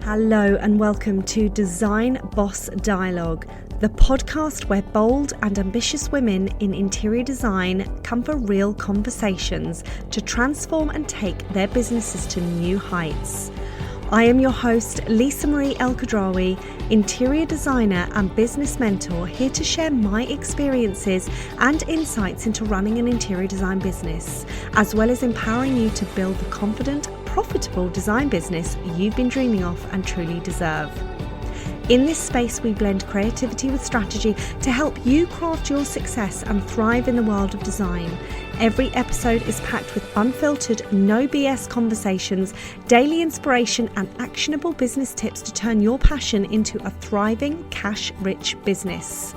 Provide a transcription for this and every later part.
Hello and welcome to Design Boss Dialogue, the podcast where bold and ambitious women in interior design come for real conversations to transform and take their businesses to new heights. I am your host, Lisa Marie El-Khadraoui, interior designer and business mentor, here to share my experiences and insights into running an interior design business, as well as empowering you to build the confident, profitable design business you've been dreaming of and truly deserve. In this space, we blend creativity with strategy to help you craft your success and thrive in the world of design. Every episode is packed with unfiltered, no BS conversations, daily inspiration, and actionable business tips to turn your passion into a thriving, cash-rich business.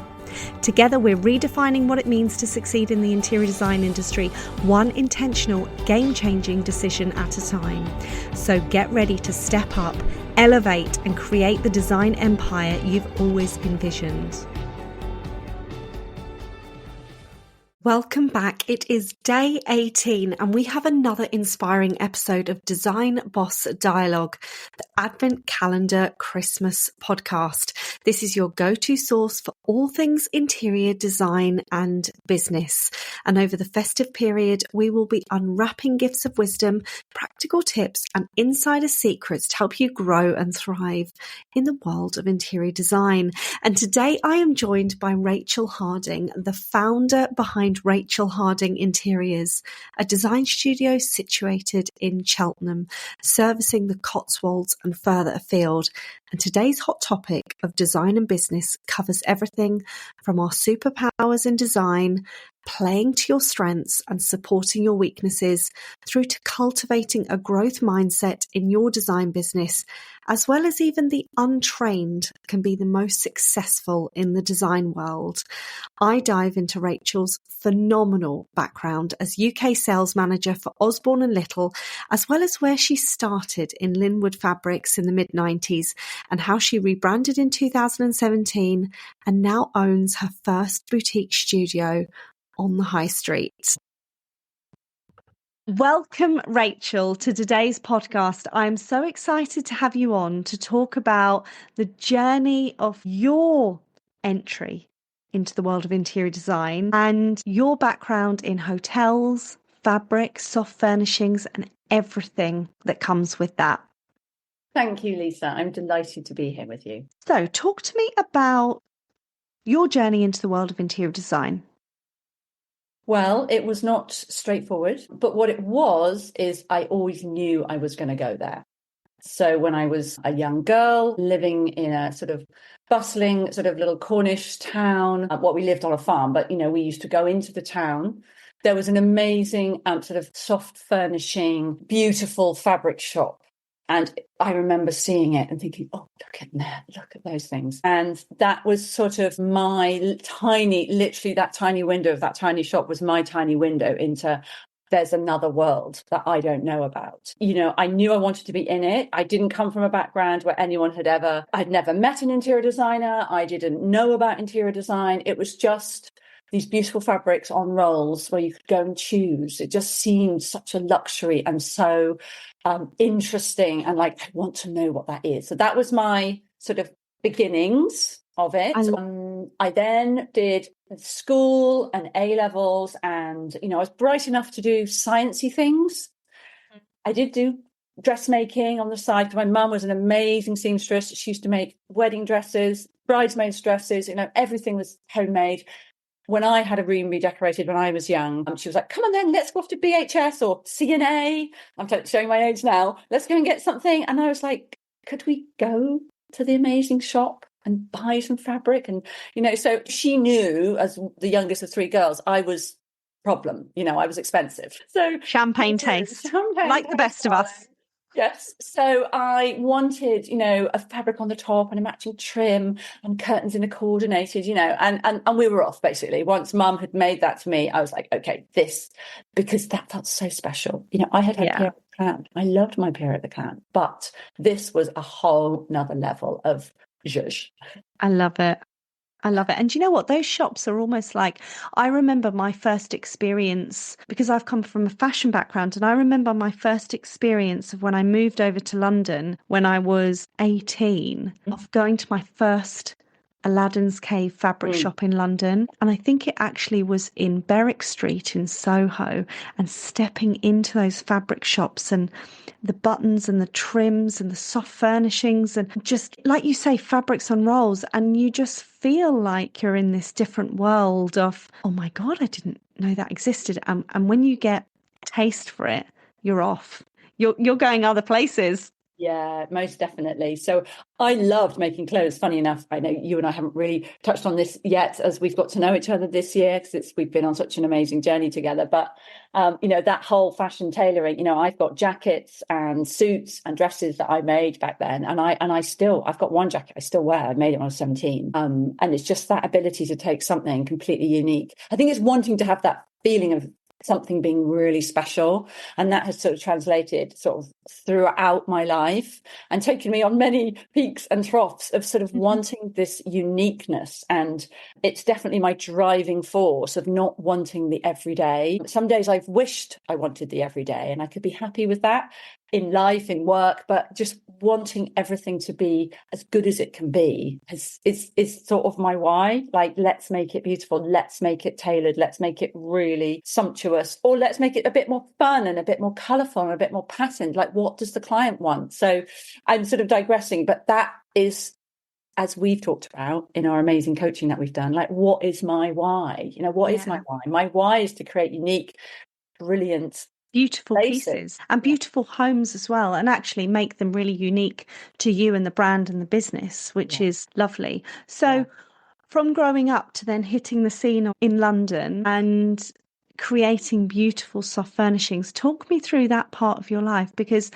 Together, we're redefining what it means to succeed in the interior design industry, one intentional, game-changing decision at a time. So get ready to step up, elevate, and create the design empire you've always envisioned. Welcome back. It is day 18 and we have another inspiring episode of Design Boss Dialogue, the Advent Calendar Christmas podcast. This is your go-to source for all things interior design and business. And over the festive period, we will be unwrapping gifts of wisdom, practical tips, and insider secrets to help you grow and thrive in the world of interior design. And today I am joined by Rachael Harding, the founder behind Rachael Harding Interiors, a design studio situated in Cheltenham, servicing the Cotswolds and further afield. And today's hot topic of design and business covers everything from our superpowers in design, playing to your strengths and supporting your weaknesses, through to cultivating a growth mindset in your design business, as well as even the untrained can be the most successful in the design world. I dive into Rachael's phenomenal background as UK sales manager for Osborne Little, as well as where she started in Linwood Fabrics in the mid-90s and how she rebranded in 2017 and now owns her first boutique studio on the high street. Welcome, Rachael, to today's podcast. I'm so excited to have you on to talk about the journey of your entry into the world of interior design and your background in hotels, fabric, soft furnishings, and everything that comes with that. Thank you, Lisa. I'm delighted to be here with you. So, talk to me about your journey into the world of interior design. Well, it was not straightforward, but what it was is I always knew I was going to go there. So when I was a young girl living in a sort of bustling sort of little Cornish town, we lived on a farm, but, we used to go into the town. There was an amazing sort of soft furnishing, beautiful fabric shop. And I remember seeing it and thinking, oh, look at that, look at those things. And that was sort of my literally that tiny window of that tiny shop was my tiny window into there's another world that I don't know about. I knew I wanted to be in it. I didn't come from a background where I'd never met an interior designer. I didn't know about interior design. It was just these beautiful fabrics on rolls where you could go and choose. It just seemed such a luxury and so interesting. And I want to know what that is. So that was my sort of beginnings of it. I then did school and A-levels and, I was bright enough to do sciencey things. I did do dressmaking on the side. My mum was an amazing seamstress. She used to make wedding dresses, bridesmaids' dresses, everything was homemade. When I had a room redecorated when I was young, she was like, come on then, let's go off to BHS or CNA. I'm showing my age now. Let's go and get something. And I was like, could we go to the amazing shop and buy some fabric? And, so she knew as the youngest of three girls, I was problem. I was expensive. So champagne taste, like the best of us. Yes. So I wanted, a fabric on the top and a matching trim and curtains in a coordinated, and we were off basically. Once Mum had made that to me, I was like, okay, because that felt so special. I had Pierre at the Clown. I loved my Pierre at the Clown, but this was a whole nother level of zhuzh. I love it. I love it. And do you know what? Those shops are almost like, I remember my first experience because I've come from a fashion background. And I remember my first experience of when I moved over to London when I was 18, of going to my first Aladdin's Cave fabric shop in London. And I think it actually was in Berwick Street in Soho, and stepping into those fabric shops and the buttons and the trims and the soft furnishings and just, like you say, fabrics on rolls. And you just feel like you're in this different world of, oh my God, I didn't know that existed. And when you get a taste for it, you're off. You're going other places. Yeah, most definitely. So I loved making clothes. Funny enough, I know you and I haven't really touched on this yet as we've got to know each other this year, because we've been on such an amazing journey together. But, that whole fashion tailoring, I've got jackets and suits and dresses that I made back then. And I've got one jacket I still wear. I made it when I was 17. And it's just that ability to take something completely unique. I think it's wanting to have that feeling of something being really special, and that has sort of translated sort of throughout my life and taken me on many peaks and troughs of sort of wanting this uniqueness. And it's definitely my driving force of not wanting the everyday. Some days I've wished I wanted the everyday and I could be happy with that in life, in work, but just wanting everything to be as good as it can be is sort of my why. Like, let's make it beautiful, let's make it tailored, let's make it really sumptuous, or let's make it a bit more fun and a bit more colourful and a bit more patterned. Like, what does the client want? So I'm sort of digressing, but that is, as we've talked about in our amazing coaching that we've done, like, what is my why? What is my why? My why is to create unique, brilliant, beautiful pieces and beautiful homes as well, and actually make them really unique to you and the brand and the business, which is lovely. So from growing up to then hitting the scene in London and creating beautiful soft furnishings, talk me through that part of your life, because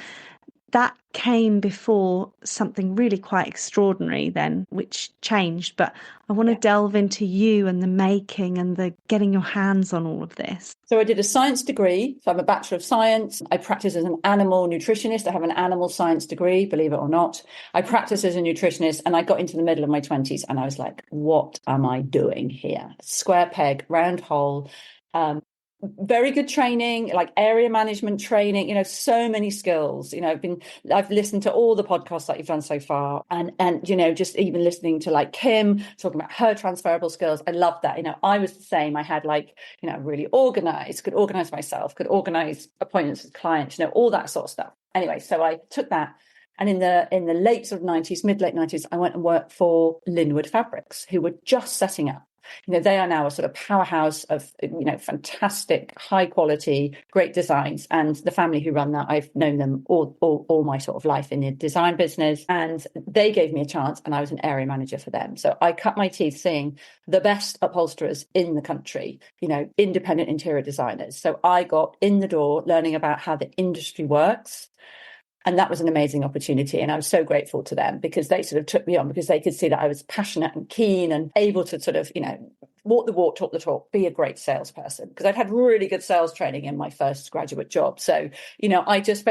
that came before something really quite extraordinary then, which changed. But I want to delve into you and the making and the getting your hands on all of this. So I did a science degree. So I'm a Bachelor of Science. I practice as an animal nutritionist. I have an animal science degree, believe it or not. I practice as a nutritionist, and I got into the middle of my 20s and I was like, what am I doing here? Square peg, round hole. Very good training, like area management training, so many skills. I've listened to all the podcasts that you've done so far, and just even listening to like Kim talking about her transferable skills. I love that. I was the same. I had really organized, could organize myself, could organize appointments with clients, all that sort of stuff. Anyway, so I took that. And in the late sort of 90s, mid-late 90s, I went and worked for Linwood Fabrics, who were just setting up. They are now a sort of powerhouse of, fantastic, high quality, great designs. And the family who run that, I've known them all my sort of life in the design business. And they gave me a chance, and I was an area manager for them. So I cut my teeth seeing the best upholsterers in the country, independent interior designers. So I got in the door learning about how the industry works. And that was an amazing opportunity. And I was so grateful to them, because they sort of took me on because they could see that I was passionate and keen and able to sort of, walk the walk, talk the talk, be a great salesperson, because I'd had really good sales training in my first graduate job. So, I just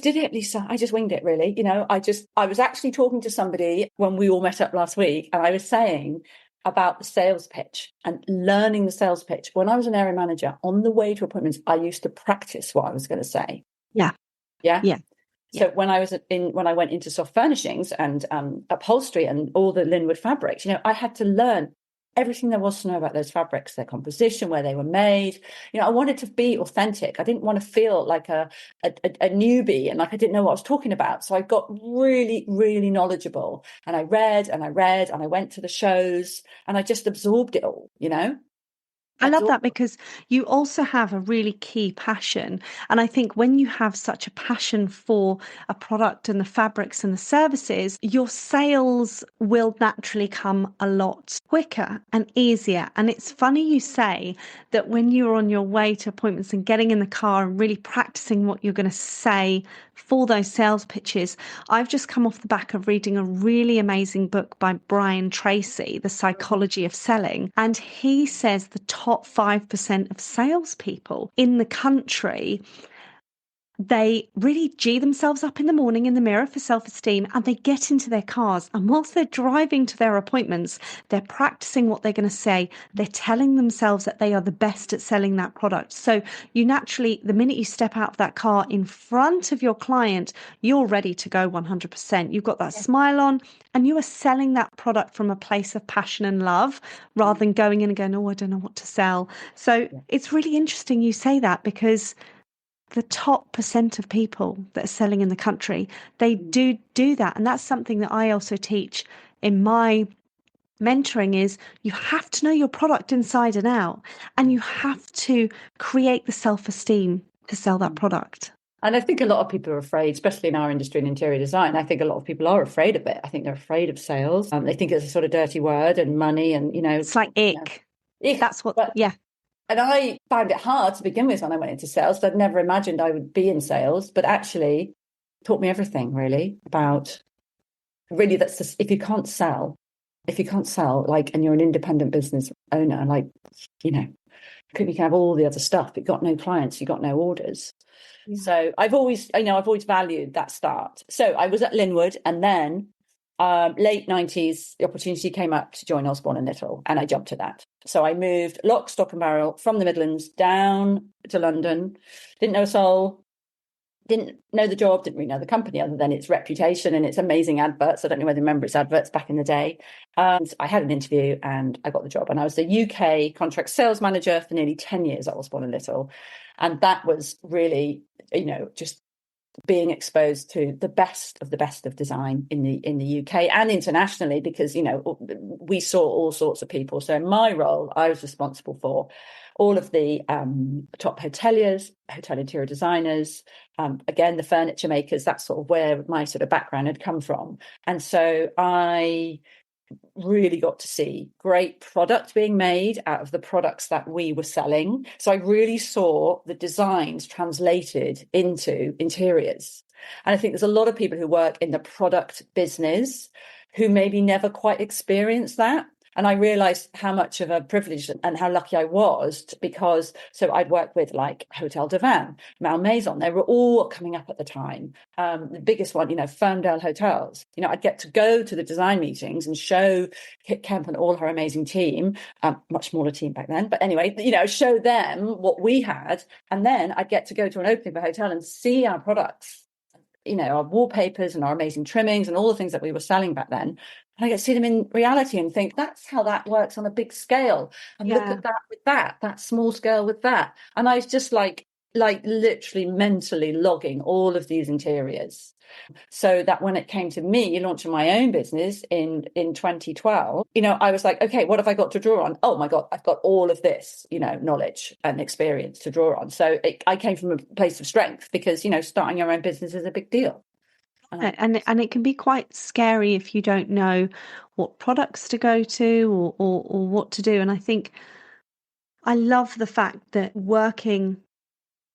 did it, Lisa. I just winged it, really. I was actually talking to somebody when we all met up last week, and I was saying about the sales pitch and learning the sales pitch. When I was an area manager, on the way to appointments, I used to practice what I was going to say. Yeah. So when I went into soft furnishings and upholstery and all the Linwood fabrics, I had to learn everything there was to know about those fabrics, their composition, where they were made. I wanted to be authentic. I didn't want to feel like a newbie and like I didn't know what I was talking about. So I got really, really knowledgeable, and I read and I read and I went to the shows and I just absorbed it all, I love that, because you also have a really key passion. And I think when you have such a passion for a product and the fabrics and the services, your sales will naturally come a lot quicker and easier. And it's funny you say that when you're on your way to appointments and getting in the car and really practicing what you're going to say for those sales pitches. I've just come off the back of reading a really amazing book by Brian Tracy, The Psychology of Selling. And he says the top 5% of salespeople in the country they really G themselves up in the morning in the mirror for self-esteem, and they get into their cars. And whilst they're driving to their appointments, they're practicing what they're going to say. They're telling themselves that they are the best at selling that product. So you naturally, the minute you step out of that car in front of your client, you're ready to go 100%. You've got that smile on, and you are selling that product from a place of passion and love rather than going in and going, oh, I don't know what to sell. So it's really interesting you say that, because the top percent of people that are selling in the country, they do that. And that's something that I also teach in my mentoring, is you have to know your product inside and out, and you have to create the self-esteem to sell that product. And I think a lot of people are afraid, especially in our industry in interior design. I think a lot of people are afraid of it. I think they're afraid of sales. They think it's a sort of dirty word, and money, and, it's like ick. That's what, And I found it hard to begin with when I went into sales. I'd never imagined I would be in sales, but actually it taught me everything, really, about really that's just, if you can't sell, like, and you're an independent business owner, like, you can have all the other stuff, but you've got no clients, you've got no orders. Yeah. So I've always valued that start. So I was at Linwood, and then late 90s, the opportunity came up to join Osborne Little, and I jumped at that. So I moved lock, stock and barrel from the Midlands down to London. Didn't know a soul, didn't know the job, didn't really know the company other than its reputation and its amazing adverts. I don't know whether you remember its adverts back in the day. I had an interview and I got the job, and I was the UK contract sales manager for nearly 10 years at Osborne Little. And that was really, just being exposed to the best of design in the UK and internationally, because we saw all sorts of people. So in my role, I was responsible for all of the top hoteliers, hotel interior designers, again the furniture makers. That's sort of where my sort of background had come from. And so I really got to see great product being made out of the products that we were selling. So I really saw the designs translated into interiors. And I think there's a lot of people who work in the product business who maybe never quite experienced that. And I realized how much of a privilege and how lucky I was, because so I'd worked with like Hotel de Van, Malmaison, they were all coming up at the time. The biggest one, Ferndale Hotels. I'd get to go to the design meetings and show Kit Kemp and all her amazing team, much smaller team back then. But anyway, show them what we had. And then I'd get to go to an opening of a hotel and see our products, our wallpapers and our amazing trimmings and all the things that we were selling back then. And I get to see them in reality and think, that's how that works on a big scale. And look at that with that small scale with that. And I was just like literally mentally logging all of these interiors. So that when it came to me launching my own business in 2012, I was like, okay, what have I got to draw on? Oh my God, I've got all of this, knowledge and experience to draw on. So I came from a place of strength, because, starting your own business is a big deal. And it can be quite scary if you don't know what products to go to or what to do. And I think I love the fact that working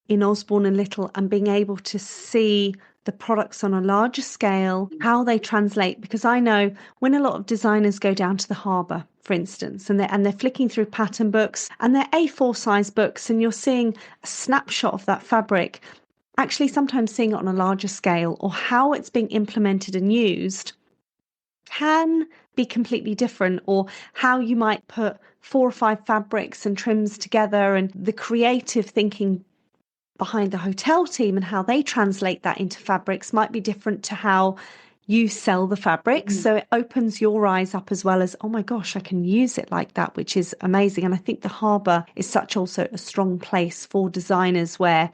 in Osborne and Little and being able to see the products on a larger scale, how they translate, because I know when a lot of designers go down to the harbour, for instance, and they're flicking through pattern books, and they're A4 size books, and you're seeing a snapshot of that fabric, actually sometimes seeing it on a larger scale or how it's being implemented and used can be completely different, or how you might put 4 or 5 fabrics and trims together, and the creative thinking behind the hotel team and how they translate that into fabrics might be different to how you sell the fabrics. So it opens your eyes up as well as, oh my gosh, I can use it like that, which is amazing. And I think the harbour is such also a strong place for designers where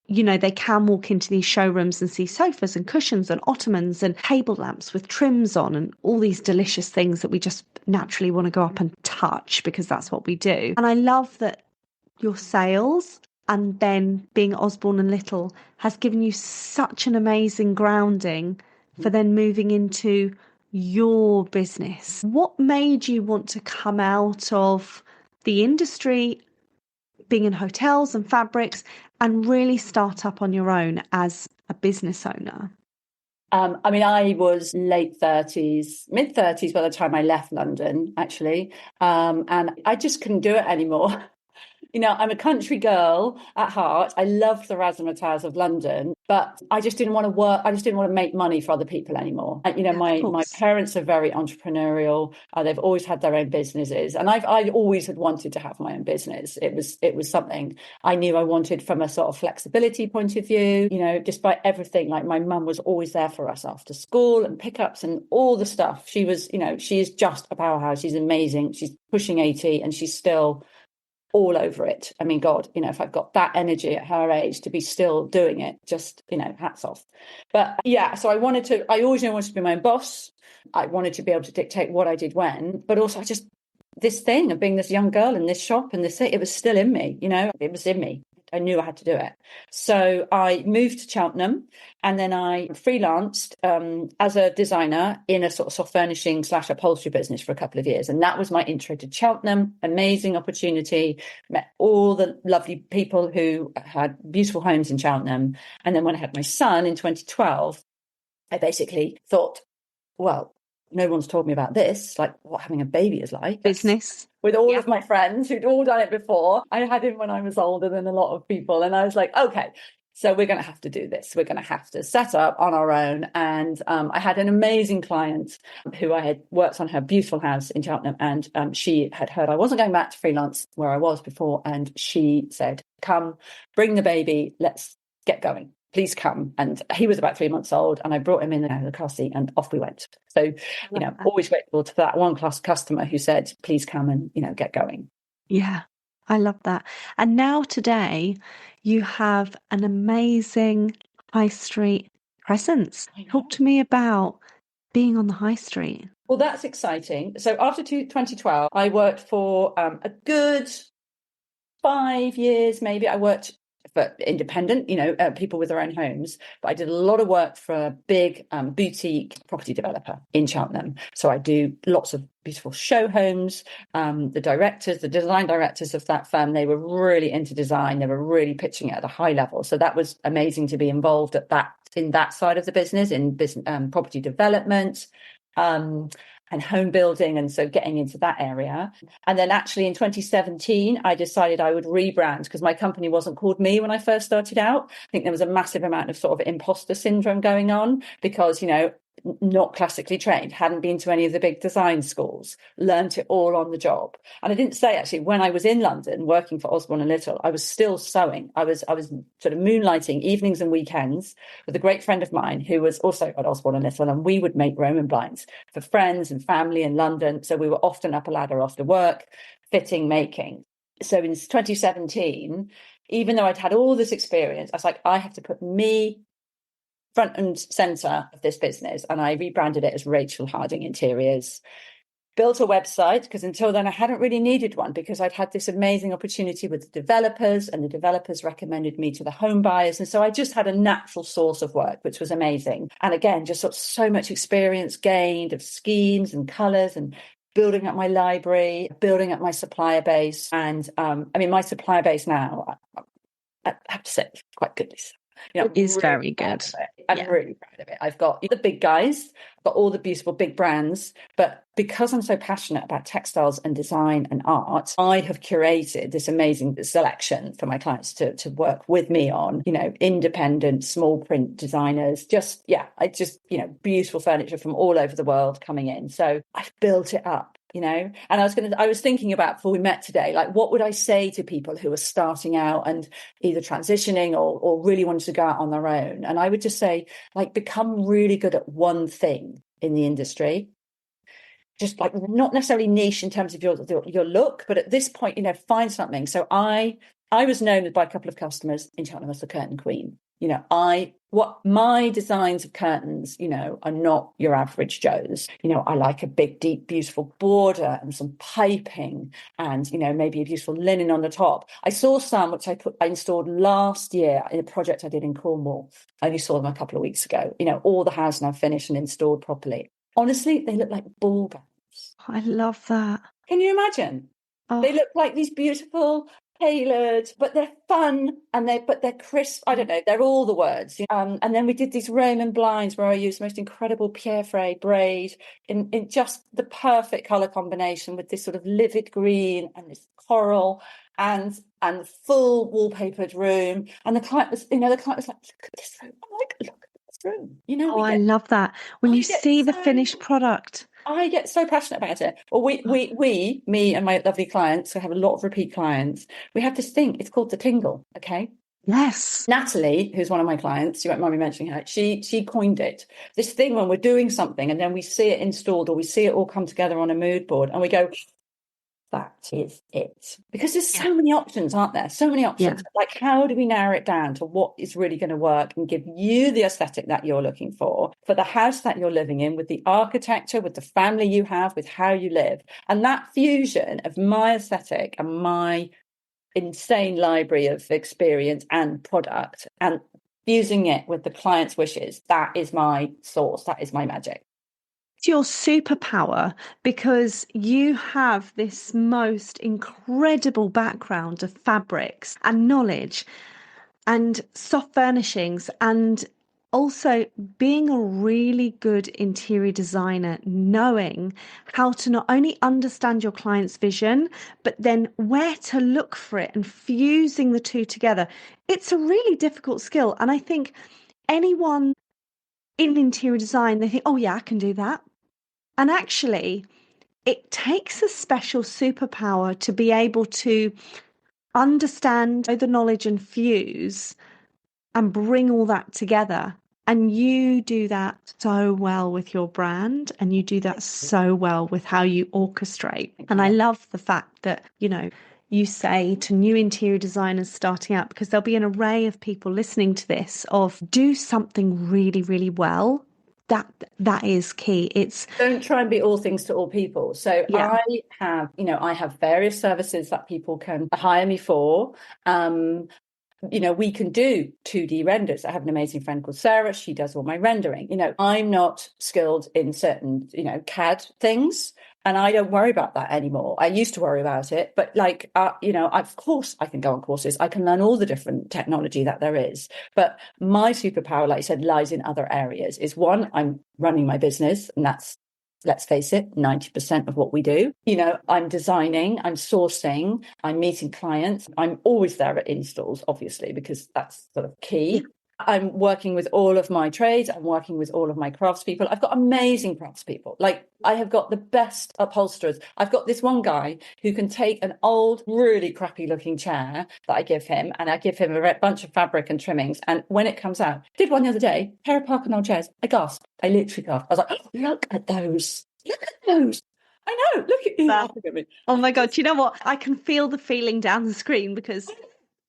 they can walk into these showrooms and see sofas and cushions and ottomans and table lamps with trims on and all these delicious things that we just naturally want to go up and touch, because that's what we do. And I love that your sales and then being Osborne and Little has given you such an amazing grounding for then moving into your business. What made you want to come out of the industry, being in hotels and fabrics, and really start up on your own as a business owner? I was late 30s, mid 30s by the time I left London, actually. And I just couldn't do it anymore. I'm a country girl at heart. I loved the razzmatazz of London, but I just didn't want to work. I just didn't want to make money for other people anymore. And, Yeah, my parents are very entrepreneurial. They've always had their own businesses, and I always had wanted to have my own business. It was something I knew I wanted from a sort of flexibility point of view. Despite everything, like my mum was always there for us after school and pickups and all the stuff. She was, she is just a powerhouse. She's amazing. She's pushing 80, and she's still all over it. I mean, God, if I've got that energy at her age to be still doing it, just, hats off. But yeah, so I always knew I wanted to be my own boss. I wanted to be able to dictate what I did when, but also this thing of being this young girl in this shop and it was still in me, it was in me. I knew I had to do it. So I moved to Cheltenham, and then I freelanced as a designer in a sort of soft furnishing / upholstery business for a couple of years. And that was my intro to Cheltenham. Amazing opportunity. Met all the lovely people who had beautiful homes in Cheltenham. And then when I had my son in 2012, I basically thought, well, no one's told me about this, like what having a baby is like. Business. With all of my friends who'd all done it before. I had him when I was older than a lot of people. And I was like, okay, so we're going to have to do this. We're going to have to set up on our own. And I had an amazing client who I had worked on her beautiful house in Cheltenham. And she had heard I wasn't going back to freelance where I was before. And she said, come, bring the baby. Let's get going. Please come. And he was about 3 months old, and I brought him in the car seat, and off we went. So, always grateful to that one class customer who said, please come and, get going. Yeah, I love that. And now today you have an amazing high street presence. Talk to me about being on the high street. Well, that's exciting. So after 2012, I worked for a good 5 years, maybe. I worked for independent, people with their own homes. But I did a lot of work for a big boutique property developer in Cheltenham. So I do lots of beautiful show homes. The design directors of that firm, they were really into design. They were really pitching it at a high level. So that was amazing to be involved in that side of the business, in business, property development. And home building, and so getting into that area. And then actually in 2017, I decided I would rebrand, because my company wasn't called me when I first started out. I think there was a massive amount of sort of imposter syndrome going on, because, not classically trained, hadn't been to any of the big design schools, learnt it all on the job. And I didn't say, actually, when I was in London working for Osborne Little, I was still sewing. I was sort of moonlighting evenings and weekends with a great friend of mine who was also at Osborne Little, and we would make Roman blinds for friends and family in London. So we were often up a ladder after work, fitting, making. So in 2017, even though I'd had all this experience, I was like, I have to put me front and center of this business. And I rebranded it as Rachael Harding Interiors. Built a website, because until then I hadn't really needed one, because I'd had this amazing opportunity with the developers, and the developers recommended me to the home buyers. And so I just had a natural source of work, which was amazing. And again, just sort of so much experience gained of schemes and colors, and building up my library, building up my supplier base. And my supplier base now, I have to say, quite good. It is very good. I'm really proud of it. I've got the big guys, I've got all the beautiful big brands, but because I'm so passionate about textiles and design and art, I have curated this amazing selection for my clients to work with me on, independent small print designers, beautiful furniture from all over the world coming in. So I've built it up. And I was thinking about, before we met today, like, what would I say to people who are starting out and either transitioning or really wanting to go out on their own? And I would just say, like, become really good at one thing in the industry. Just like, not necessarily niche in terms of your look, but at this point, find something. So I was known by a couple of customers in Cheltenham as the curtain queen. What my designs of curtains, are not your average Joe's. I like a big, deep, beautiful border and some piping and, maybe a beautiful linen on the top. I saw some, which I installed last year in a project I did in Cornwall. I only saw them a couple of weeks ago. All the house now finished and installed properly. Honestly, they look like ball gowns. I love that. Can you imagine? Oh. They look like these beautiful tailored, but they're fun, and they're crisp. I don't know, they're all the words. And then we did these Roman blinds where I used the most incredible Pierre Frey braid in just the perfect color combination with this sort of livid green and this coral and full wallpapered room. And the client was like, look at this room. I'm like, look at this room. I love that. When you see the finished product. I get so passionate about it. Well, me and my lovely clients, who have a lot of repeat clients, we have this thing. It's called the tingle. Okay. Yes. Natalie, who's one of my clients, you won't mind me mentioning her, she coined it. This thing when we're doing something and then we see it installed or we see it all come together on a mood board and we go, that is it. Because there's so many options, aren't there? So many options. Yeah. Like, how do we narrow it down to what is really going to work and give you the aesthetic that you're looking for the house that you're living in, with the architecture, with the family you have, with how you live? And that fusion of my aesthetic and my insane library of experience and product and fusing it with the client's wishes, that is my source. That is my magic. Your superpower, because you have this most incredible background of fabrics and knowledge and soft furnishings, and also being a really good interior designer, knowing how to not only understand your client's vision, but then where to look for it and fusing the two together. It's a really difficult skill. And I think anyone in interior design, they think, oh yeah, I can do that. And actually, it takes a special superpower to be able to understand the knowledge and fuse and bring all that together. And you do that so well with your brand, and you do that so well with how you orchestrate. And I love the fact that, you say to new interior designers starting out, because there'll be an array of people listening to this, of do something really, really well. That is key. It's don't try and be all things to all people. So I have various services that people can hire me for. We can do 2D renders. I have an amazing friend called Sarah. She does all my rendering. I'm not skilled in certain, CAD things, and I don't worry about that anymore. I used to worry about it, but of course I can go on courses. I can learn all the different technology that there is. But my superpower, like I said, lies in other areas. Is one, I'm running my business, and that's, let's face it, 90% of what we do. I'm designing, I'm sourcing, I'm meeting clients. I'm always there at installs, obviously, because that's sort of key. Yeah. I'm working with all of my trades. I'm working with all of my craftspeople. I've got amazing craftspeople. Like, I have got the best upholsterers. I've got this one guy who can take an old, really crappy looking chair that I give him, and I give him a bunch of fabric and trimmings. And when it comes out, did one the other day, pair of Parker Knoll chairs. I gasped. I literally gasped. I was like, oh, look at those. Look at those. I know. Look at you. Laughing at me. Oh my God. You know what? I can feel the feeling down the screen, because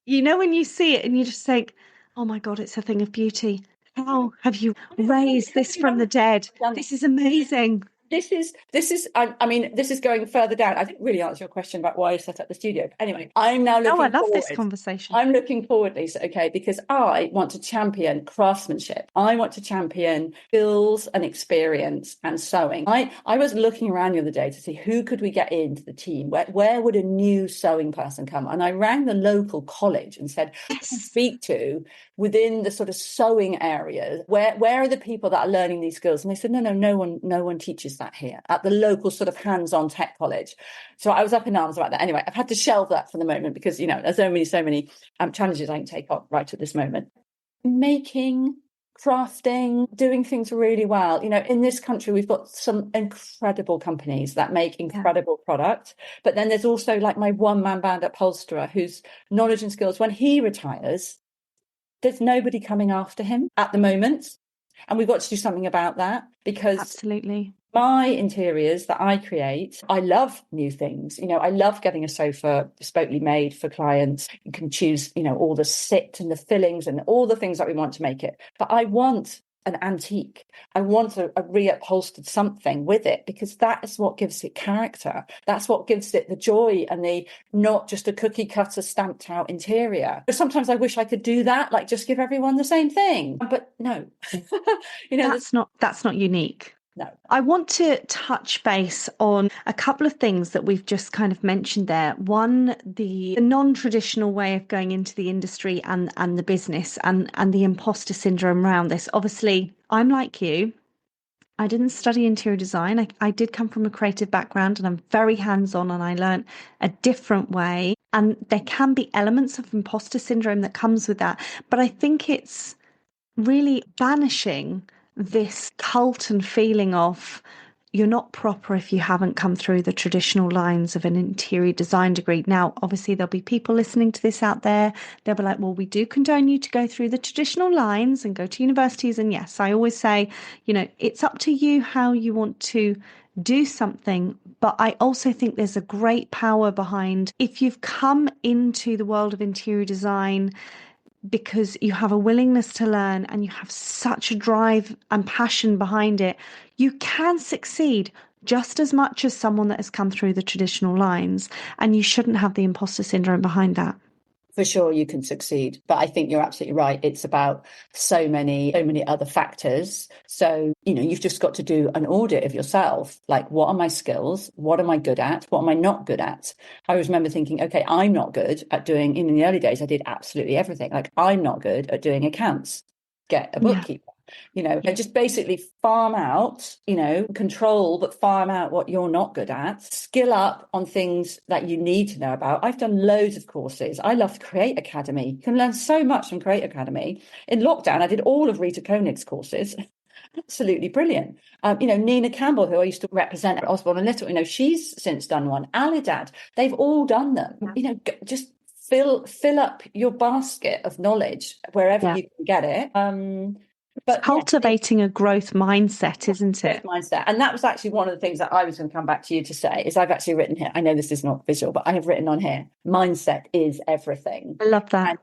when you see it and you just think, oh my God, it's a thing of beauty. How have you raised this from the dead? This is amazing. This is going further down. I didn't really answer your question about why I set up the studio. Anyway, I'm now looking forward. I love this conversation. I'm looking forward, Lisa, okay, because I want to champion craftsmanship. I want to champion skills and experience and sewing. I was looking around the other day to see who could we get into the team. Where would a new sewing person come? And I rang the local college and said, yes, speak to within the sort of sewing areas. Where are the people that are learning these skills? And they said, no one teaches that here at the local sort of hands-on tech college. So I was up in arms about that. Anyway, I've had to shelve that for the moment because, there's so many challenges I can take on right at this moment. Making, crafting, doing things really well. In this country, we've got some incredible companies that make incredible product. But then there's also like my one-man band upholsterer whose knowledge and skills, when he retires, there's nobody coming after him at the moment. And we've got to do something about that, because absolutely, my interiors that I create, I love new things. I love getting a sofa bespokely made for clients. You can choose, all the sit and the fillings and all the things that we want to make it. But I want an antique. I want a reupholstered something with it, because that is what gives it character. That's what gives it the joy and the not just a cookie cutter stamped out interior. But sometimes I wish I could do that, like just give everyone the same thing. But no, that's not unique. No. I want to touch base on a couple of things that we've just kind of mentioned there. One, the non-traditional way of going into the industry and the business and the imposter syndrome around this. Obviously, I'm like you. I didn't study interior design. I did come from a creative background and I'm very hands-on and I learned a different way. And there can be elements of imposter syndrome that comes with that. But I think it's really banishing this cult and feeling of you're not proper if you haven't come through the traditional lines of an interior design degree. Now, obviously, there'll be people listening to this out there. They'll be like, well, we do condone you to go through the traditional lines and go to universities. And yes, I always say, it's up to you how you want to do something. But I also think there's a great power behind if you've come into the world of interior design because you have a willingness to learn and you have such a drive and passion behind it, you can succeed just as much as someone that has come through the traditional lines. And you shouldn't have the imposter syndrome behind that. For sure, you can succeed. But I think you're absolutely right. It's about so many other factors. So, you've just got to do an audit of yourself. Like, what are my skills? What am I good at? What am I not good at? I always remember thinking, okay, I'm not good at doing, in the early days, I did absolutely everything. Like, I'm not good at doing accounts. Get a bookkeeper. And just basically farm out, control, but farm out what you're not good at, skill up on things that you need to know about. I've done loads of courses. I love Create Academy. You can learn so much from Create Academy. In lockdown, I did all of Rita Koenig's courses. Absolutely brilliant. Nina Campbell, who I used to represent at Osborne Little, she's since done one. Alidad, they've all done them. Just fill up your basket of knowledge wherever you can get it. But cultivating a growth mindset, isn't it? Growth mindset. And that was actually one of the things that I was going to come back to you to say is I've actually written here. I know this is not visual, but I have written on here, mindset is everything. I love that. And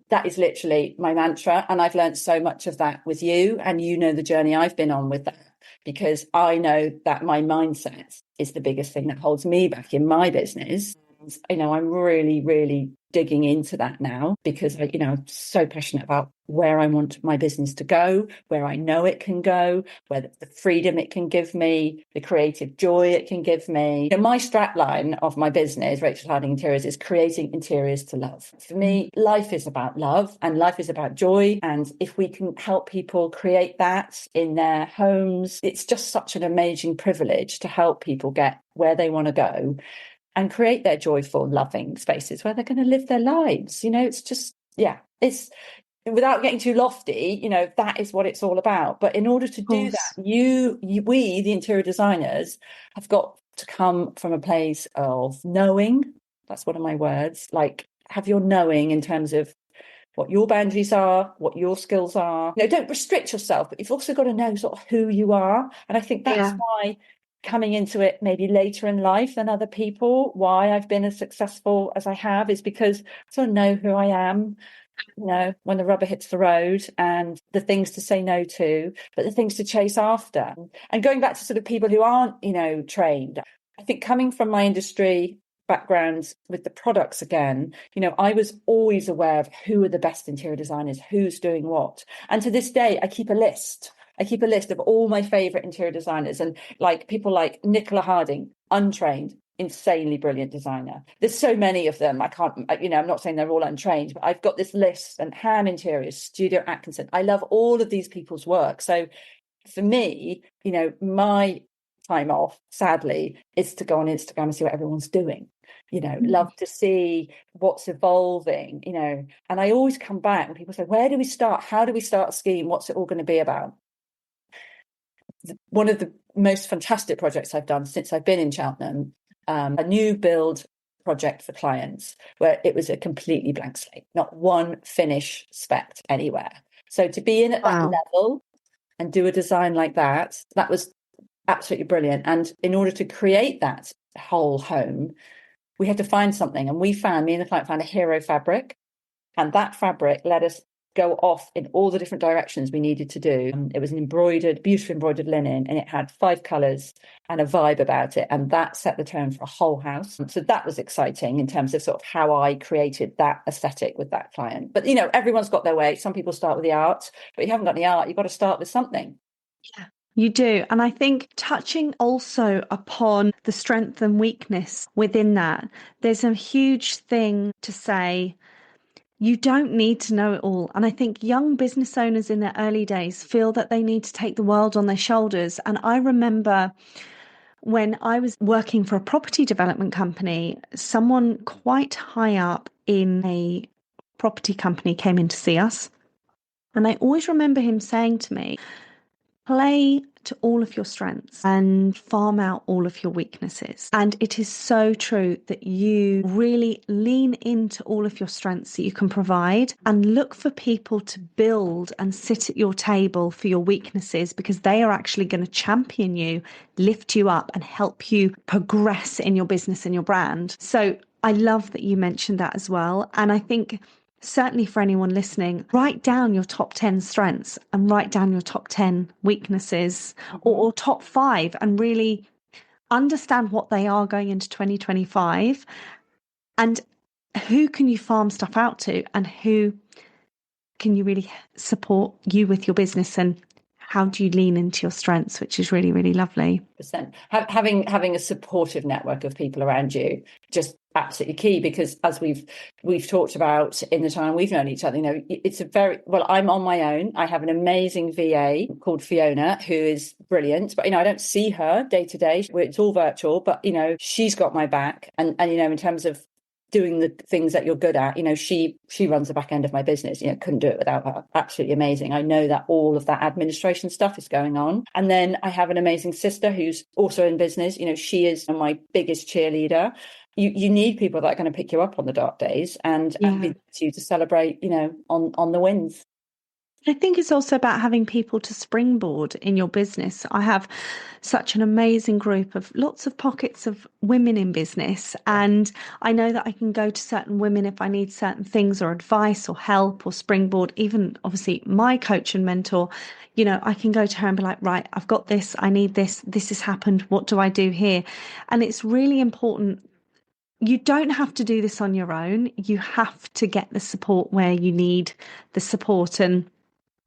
that is literally my mantra. And I've learned so much of that with you. And the journey I've been on with that, because I know that my mindset is the biggest thing that holds me back in my business. I'm really, really digging into that now because, I'm so passionate about where I want my business to go, where I know it can go, where the freedom it can give me, the creative joy it can give me. My strapline of my business, Rachael Harding Interiors, is creating interiors to love. For me, life is about love and life is about joy. And if we can help people create that in their homes, it's just such an amazing privilege to help people get where they want to go and create their joyful, loving spaces where they're going to live their lives. It's just, it's without getting too lofty, that is what it's all about. But in order to do that, we, the interior designers, have got to come from a place of knowing. That's one of my words. Like, have your knowing in terms of what your boundaries are, what your skills are. Don't restrict yourself, but you've also got to know sort of who you are. And I think that's why coming into it maybe later in life than other people, why I've been as successful as I have is because I sort of know who I am, when the rubber hits the road and the things to say no to, but the things to chase after. And going back to sort of people who aren't, trained, I think coming from my industry backgrounds with the products again, I was always aware of who are the best interior designers, who's doing what. And to this day, I keep a list of all my favorite interior designers, and like people like Rachael Harding, untrained, insanely brilliant designer. There's so many of them. I can't, I'm not saying they're all untrained, but I've got this list. And Ham Interiors, Studio Atkinson. I love all of these people's work. So for me, my time off, sadly, is to go on Instagram and see what everyone's doing. Love to see what's evolving, and I always come back when people say, where do we start? How do we start a scheme? What's it all going to be about? One of the most fantastic projects I've done since I've been in Cheltenham, a new build project for clients where it was a completely blank slate, not one finish spec anywhere. So to be in at that level and do a design like that was absolutely brilliant. And in order to create that whole home, we had to find something. And me and the client found a hero fabric. And that fabric let us go off in all the different directions we needed to do. It was an beautifully embroidered linen, and it had 5 colours and a vibe about it. And that set the tone for a whole house. So that was exciting in terms of sort of how I created that aesthetic with that client. But, everyone's got their way. Some people start with the art, but you haven't got the art. You've got to start with something. Yeah. You do. And I think touching also upon the strength and weakness within that, there's a huge thing to say. You don't need to know it all. And I think young business owners in their early days feel that they need to take the world on their shoulders. And I remember when I was working for a property development company, someone quite high up in a property company came in to see us. And I always remember him saying to me, play to all of your strengths and farm out all of your weaknesses. And it is so true that you really lean into all of your strengths that you can provide and look for people to build and sit at your table for your weaknesses, because they are actually going to champion you, lift you up and help you progress in your business and your brand. So I love that you mentioned that as well. And I think certainly for anyone listening, write down your top 10 strengths and write down your top 10 weaknesses, or top 5, and really understand what they are going into 2025 and who can you farm stuff out to and who can you really support you with your business, and how do you lean into your strengths, which is really, really lovely. Having a supportive network of people around you, just absolutely key, because as we've talked about in the time we've known each other, it's a very, well, I'm on my own. I have an amazing VA called Fiona who is brilliant, but I don't see her day to day. It's all virtual, but she's got my back, and in terms of doing the things that you're good at, she runs the back end of my business. Couldn't do it without her. Absolutely amazing. I know that all of that administration stuff is going on. And then I have an amazing sister who's also in business. She is my biggest cheerleader. You need people that are going to pick you up on the dark days and be there to you to celebrate, on the wins. I think it's also about having people to springboard in your business. I have such an amazing group of lots of pockets of women in business. And I know that I can go to certain women if I need certain things or advice or help or springboard. Even obviously my coach and mentor, I can go to her and be like, right, I've got this, I need this, this has happened, what do I do here? And it's really important. You don't have to do this on your own. You have to get the support where you need the support. And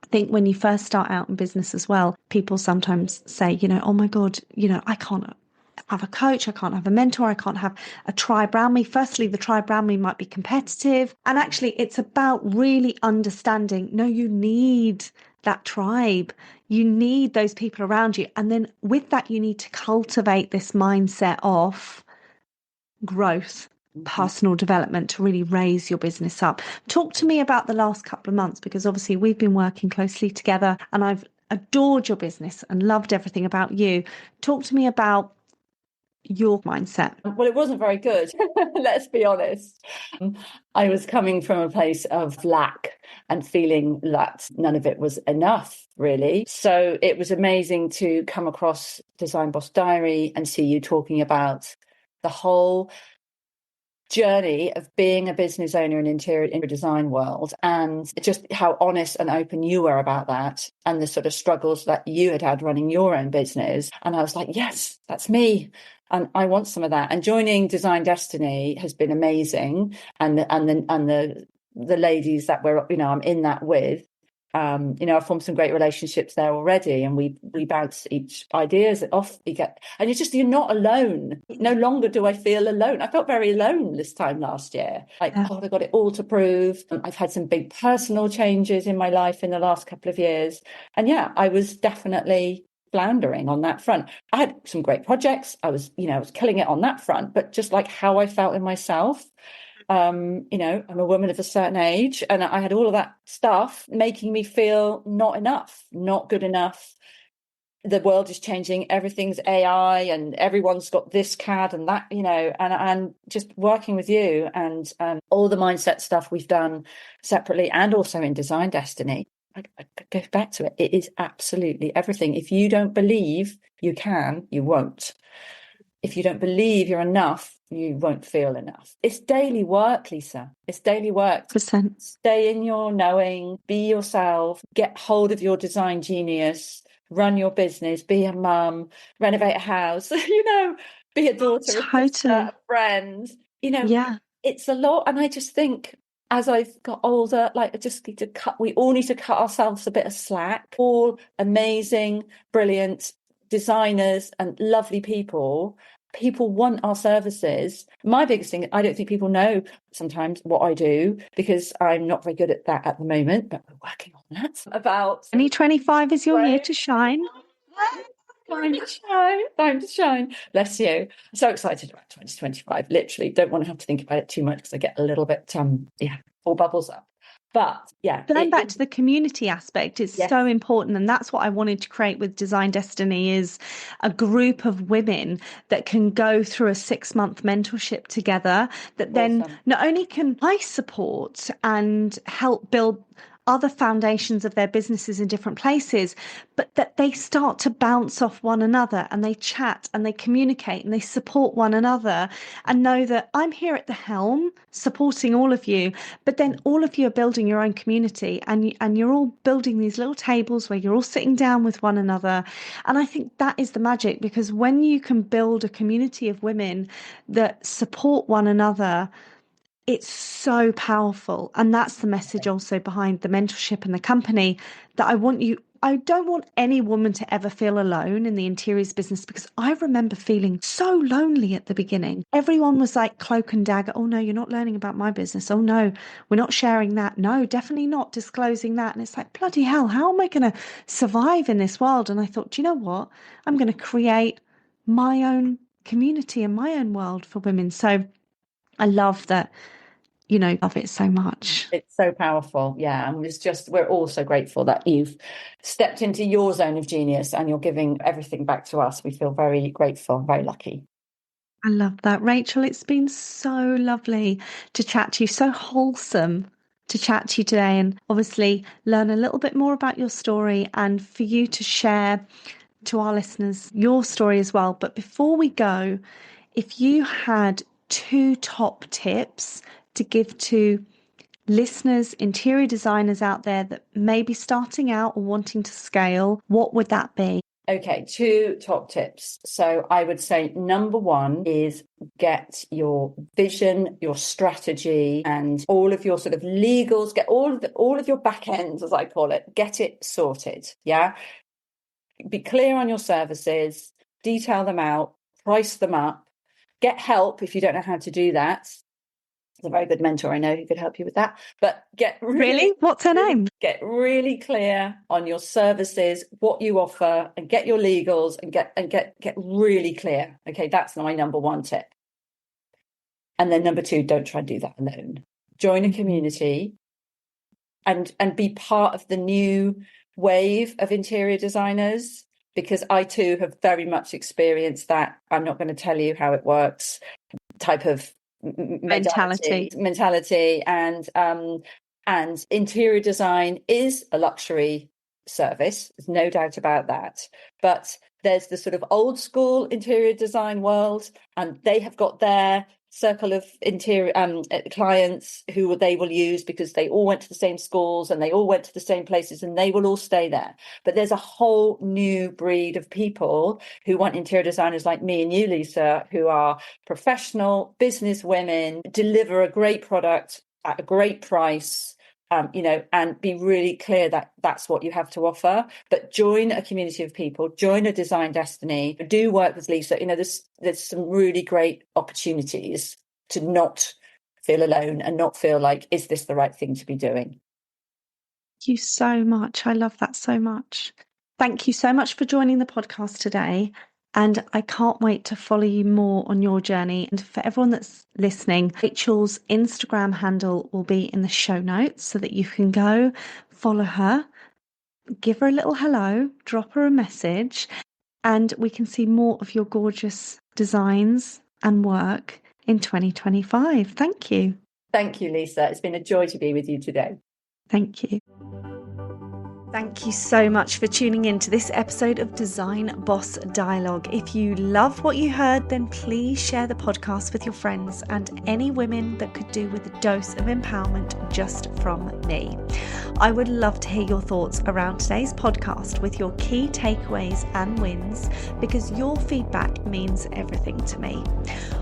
I think when you first start out in business as well, people sometimes say, oh my God, I can't have a coach, I can't have a mentor, I can't have a tribe around me. Firstly, the tribe around me might be competitive. And actually, it's about really understanding, no, you need that tribe. You need those people around you. And then with that, you need to cultivate this mindset of growth, personal development to really raise your business up. Talk to me about the last couple of months, because obviously we've been working closely together and I've adored your business and loved everything about you. Talk to me about your mindset. Well, it wasn't very good. Let's be honest. I was coming from a place of lack and feeling that none of it was enough, really. So it was amazing to come across Design Boss Diary and see you talking about the whole journey of being a business owner in interior design world, and just how honest and open you were about that and the sort of struggles that you had running your own business. And I was like, yes, that's me. And I want some of that. And joining Design Destiny has been amazing. And the ladies that I'm in that with, I've formed some great relationships there already, and we bounce each ideas off. And you're not alone. No longer do I feel alone. I felt very alone this time last year. I've got it all to prove. I've had some big personal changes in my life in the last couple of years, and I was definitely floundering on that front. I had some great projects. I was killing it on that front, but just like how I felt in myself. I'm a woman of a certain age, and I had all of that stuff making me feel not enough, not good enough. The world is changing. Everything's AI and everyone's got this CAD and that, and just working with you and all the mindset stuff we've done separately and also in Design Destiny. I go back to it. It is absolutely everything. If you don't believe you can, you won't. If you don't believe you're enough, you won't feel enough. It's daily work, Lisa. It's daily work. 100%. Stay in your knowing, be yourself, get hold of your design genius, run your business, be a mum, renovate a house, be a daughter, a sister, a friend. It's a lot. And I just think as I've got older, like I just need to we all need to cut ourselves a bit of slack. All amazing, brilliant designers and lovely people. People want our services. My biggest thing, I don't think people know sometimes what I do, because I'm not very good at that at the moment, but we're working on that. About 2025 is your year to shine. Time to shine. Bless you. So excited about 2025. Literally don't want to have to think about it too much, because I get a little bit all bubbles up. But yeah, going back to the community aspect is so important, and that's what I wanted to create with Design Destiny, is a group of women that can go through a 6-month mentorship together, that then not only can I support and help build other foundations of their businesses in different places, but that they start to bounce off one another, and they chat and they communicate and they support one another, and know that I'm here at the helm supporting all of you, but then all of you are building your own community, and you're all building these little tables where you're all sitting down with one another. And I think that is the magic, because when you can build a community of women that support one another, it's so powerful. And that's the message also behind the mentorship and the company, that I don't want any woman to ever feel alone in the interiors business, because I remember feeling so lonely at the beginning. Everyone was like cloak and dagger. Oh no, you're not learning about my business. Oh no, we're not sharing that. No, definitely not disclosing that. And it's like, bloody hell, how am I going to survive in this world? And I thought, do you know what? I'm going to create my own community and my own world for women. So I love that. Love it so much. It's so powerful. Yeah. And we're all so grateful that you've stepped into your zone of genius and you're giving everything back to us. We feel very grateful, very lucky. I love that. Rachel, it's been so lovely to chat to you, so wholesome to chat to you today, and obviously learn a little bit more about your story, and for you to share to our listeners your story as well. But before we go, if you had 2 top tips to give to listeners, interior designers out there that may be starting out or wanting to scale, what would that be? Okay, 2 top tips. So I would say number 1 is get your vision, your strategy, and all of your sort of legals, get all of your back ends, as I call it, get it sorted. Yeah. Be clear on your services, detail them out, price them up, get help if you don't know how to do that. There's a very good mentor I know who could help you with that. But really? What's her name? Get really clear on your services, what you offer, and get your legals, and get really clear. Okay, that's my number 1 tip. And then number 2, don't try and do that alone. Join a community and be part of the new wave of interior designers, because I too have very much experienced that I'm not going to tell you how it works type of mentality. And interior design is a luxury service, there's no doubt about that, but there's the sort of old school interior design world, and they have got their circle of interior clients who they will use, because they all went to the same schools and they all went to the same places, and they will all stay there. But there's a whole new breed of people who want interior designers like me and you, Lisa, who are professional business women, deliver a great product at a great price, and be really clear that that's what you have to offer. But join a community of people, join a Design Destiny, do work with Lisa. There's some really great opportunities to not feel alone and not feel like, is this the right thing to be doing? Thank you so much. I love that so much. Thank you so much for joining the podcast today. And I can't wait to follow you more on your journey. And for everyone that's listening, Rachel's Instagram handle will be in the show notes so that you can go follow her, give her a little hello, drop her a message, and we can see more of your gorgeous designs and work in 2025. Thank you. Thank you, Lisa. It's been a joy to be with you today. Thank you. Thank you so much for tuning in to this episode of Design Boss Dialogue. If you love what you heard, then please share the podcast with your friends and any women that could do with a dose of empowerment just from me. I would love to hear your thoughts around today's podcast with your key takeaways and wins, because your feedback means everything to me.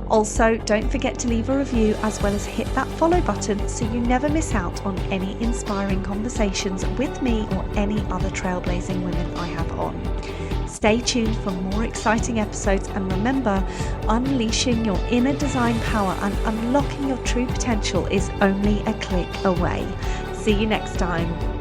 Also, don't forget to leave a review as well as hit that follow button so you never miss out on any inspiring conversations with me or any other trailblazing women I have on. Stay tuned for more exciting episodes, and remember, unleashing your inner design power and unlocking your true potential is only a click away. See you next time.